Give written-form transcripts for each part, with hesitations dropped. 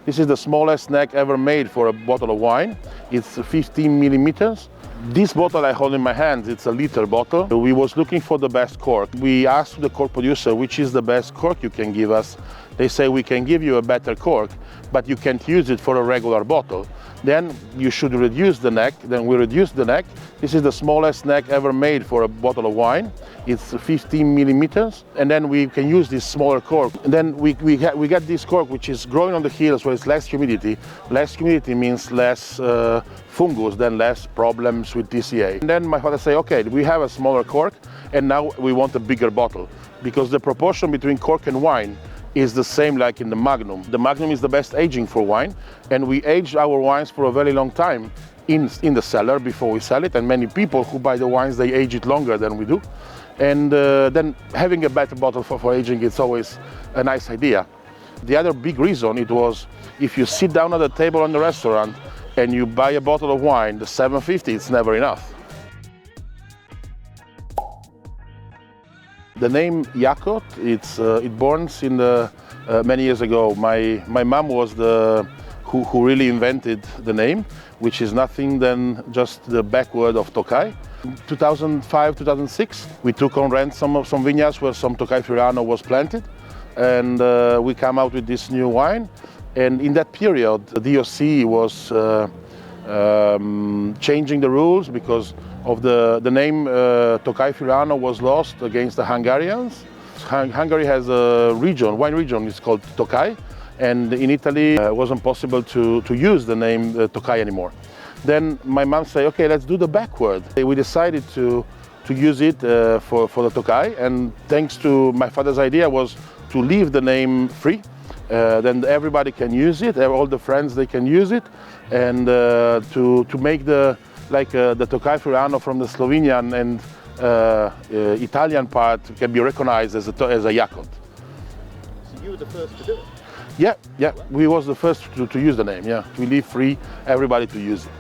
This is the smallest neck ever made for a bottle of wine. It's 15 millimeters. This bottle I hold in my hands, it's a liter bottle. We was looking for the best cork. We asked the cork producer, which is the best cork you can give us. They say, we can give you a better cork, but you can't use it for a regular bottle. Then you should reduce the neck. Then we reduced the neck. This is the smallest neck ever made for a bottle of wine. It's 15 millimeters. And then we can use this smaller cork. And then we get this cork, which is growing on the hills where it's less humidity. Less humidity means less fungus, then less problems with TCA. And then my father say, okay, we have a smaller cork, and now we want a bigger bottle, because the proportion between cork and wine is the same like in the Magnum. The Magnum is the best aging for wine, and we age our wines for a very long time in the cellar before we sell it, and many people who buy the wines, they age it longer than we do. And then having a better bottle for aging, it's always a nice idea. The other big reason, it was, if you sit down at a table in the restaurant and you buy a bottle of wine, the 750, it's never enough. The name Jakot, it born in the many years ago. My mom was the who really invented the name, which is nothing than just the backword of Tokaj. 2005, 2006, we took on rent some vineyards where some Tokaj Friulano was planted, and we come out with this new wine. And in that period, the DOC was changing the rules because of the name Tokaj Friulano was lost against the Hungarians. Hungary has a region, wine region, it's called Tokaj, and in Italy it wasn't possible to use the name Tokaj anymore. Then my mom said, okay, let's do the backword. We decided to use it for the Tokaj, and thanks to my father's idea was to leave the name free. Then everybody can use it, all the friends, they can use it, and to make the Tokaj Friulano from the Slovenian and Italian part can be recognized as a Jakot. So you were the first to do it? Yeah, we was the first to use the name, yeah. We leave free everybody to use it.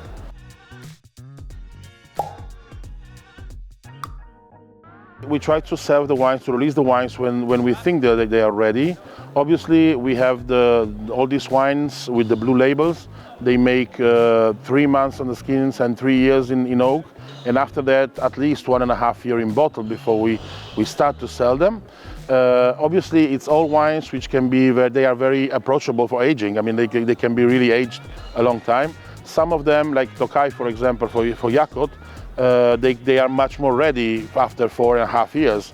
We try to serve the wines, to release the wines when we think that they are ready. Obviously, we have all these wines with the blue labels. They make 3 months on the skins and 3 years in oak. And after that, at least 1.5 years in bottle before we start to sell them. Obviously, it's all wines which can be, they are very approachable for aging. I mean, they can be really aged a long time. Some of them, like Tokaj, for example, for Jakot, they are much more ready after 4.5 years.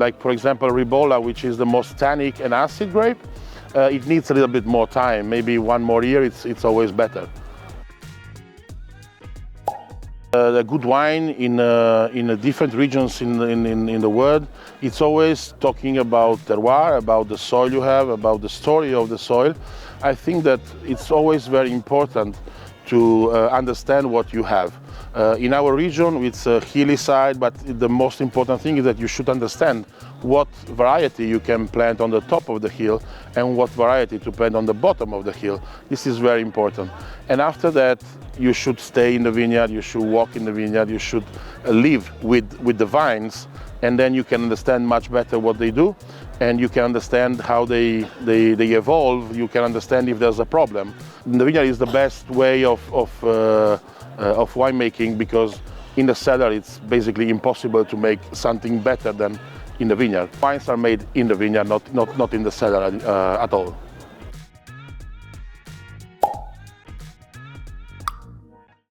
Like, for example, Ribolla, which is the most tannic and acid grape, it needs a little bit more time. Maybe 1 more year, it's always better. A good wine in different regions in the world, it's always talking about terroir, about the soil you have, about the story of the soil. I think that it's always very important to understand what you have. In our region, it's a hilly side, but the most important thing is that you should understand what variety you can plant on the top of the hill and what variety to plant on the bottom of the hill. This is very important. And after that, you should stay in the vineyard, you should walk in the vineyard, you should live with the vines, and then you can understand much better what they do, and you can understand how they evolve. You can understand if there's a problem. The vineyard is the best way of winemaking, because in the cellar it's basically impossible to make something better than in the vineyard. Wines are made in the vineyard, not in the cellar at all.